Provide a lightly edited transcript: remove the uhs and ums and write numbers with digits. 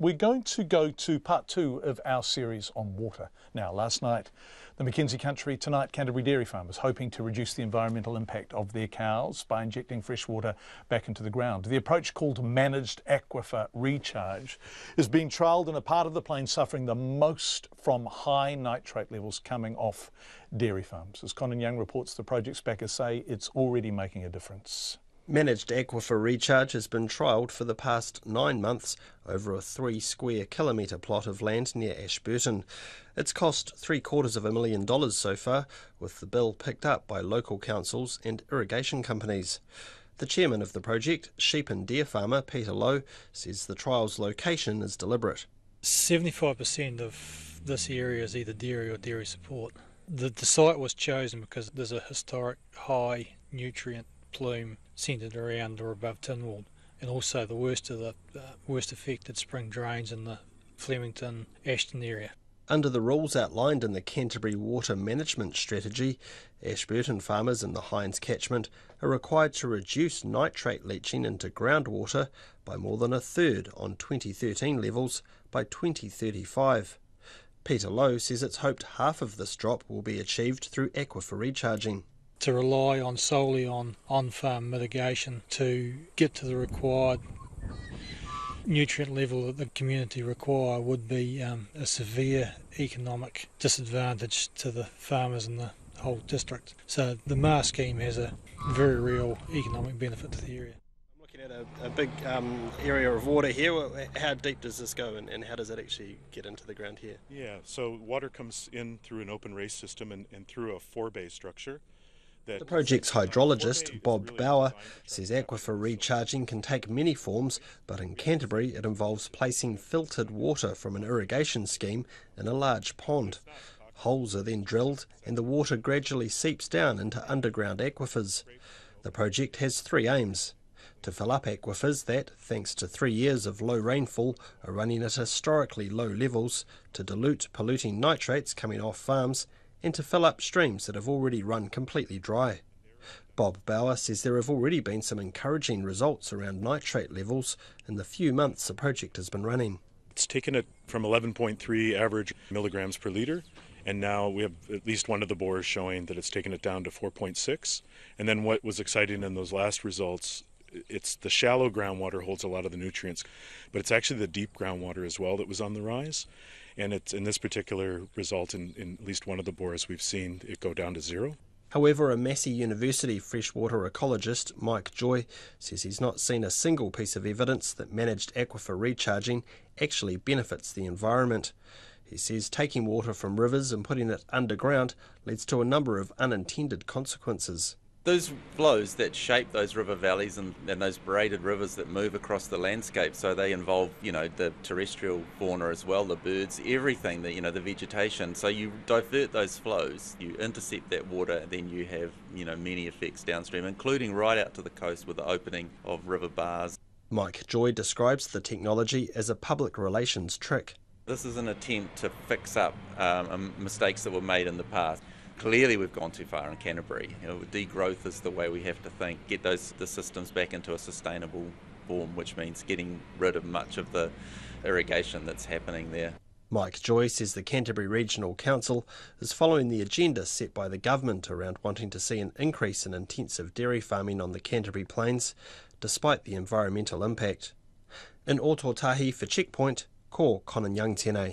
We're going to go to part 2 of our series on water. Now, last night, the Mackenzie country, tonight Canterbury dairy farmers hoping to reduce the environmental impact of their cows by injecting fresh water back into the ground. The approach, called managed aquifer recharge, is being trialled in a part of the plain suffering the most from high nitrate levels coming off dairy farms. As Conan Young reports, the project's backers say it's already making a difference. Managed aquifer recharge has been trialled for the past 9 months over a 3 square kilometre plot of land near Ashburton. It's cost $750,000 so far, with the bill picked up by local councils and irrigation companies. The chairman of the project, sheep and deer farmer Peter Lowe, says the trial's location is deliberate. 75% of this area is either dairy or dairy support. The site was chosen because there's a historic high nutrient plume centred around or above Tynwald, and also the worst affected spring drains in the Flemington Ashton area. Under the rules outlined in the Canterbury Water Management Strategy, Ashburton farmers in the Hinds catchment are required to reduce nitrate leaching into groundwater by more than a third on 2013 levels by 2035. Peter Lowe says it's hoped half of this drop will be achieved through aquifer recharging. To rely solely on on-farm mitigation to get to the required nutrient level that the community require would be a severe economic disadvantage to the farmers in the whole district. So the MAR scheme has a very real economic benefit to the area. I'm looking at a big area of water here. How deep does this go and how does it actually get into the ground here? Yeah, so water comes in through an open race system and through a 4-bay structure. The project's hydrologist, Bob Bauer, says aquifer recharging can take many forms, but in Canterbury it involves placing filtered water from an irrigation scheme in a large pond. Holes are then drilled and the water gradually seeps down into underground aquifers. The project has 3 aims: to fill up aquifers that, thanks to 3 years of low rainfall, are running at historically low levels, to dilute polluting nitrates coming off farms, and to fill up streams that have already run completely dry. Bob Bauer says there have already been some encouraging results around nitrate levels in the few months the project has been running. It's taken it from 11.3 average milligrams per litre, and now we have at least one of the bores showing that it's taken it down to 4.6. And then what was exciting in those last results, it's the shallow groundwater holds a lot of the nutrients, but it's actually the deep groundwater as well that was on the rise. And it's in this particular result, in at least one of the bores we've seen it go down to 0. However, a Massey University freshwater ecologist, Mike Joy, says he's not seen a single piece of evidence that managed aquifer recharging actually benefits the environment. He says taking water from rivers and putting it underground leads to a number of unintended consequences. Those flows that shape those river valleys and those braided rivers that move across the landscape, so they involve, the terrestrial fauna as well, the birds, everything, the vegetation. So you divert those flows, you intercept that water, and then you have, many effects downstream, including right out to the coast with the opening of river bars. Mike Joy describes the technology as a public relations trick. This is an attempt to fix up mistakes that were made in the past. Clearly we've gone too far in Canterbury. Degrowth is the way we have to think, get the systems back into a sustainable form, which means getting rid of much of the irrigation that's happening there. Mike Joy says the Canterbury Regional Council is following the agenda set by the government around wanting to see an increase in intensive dairy farming on the Canterbury Plains, despite the environmental impact. In Ototahi for Checkpoint, ko Conan Young tēnei.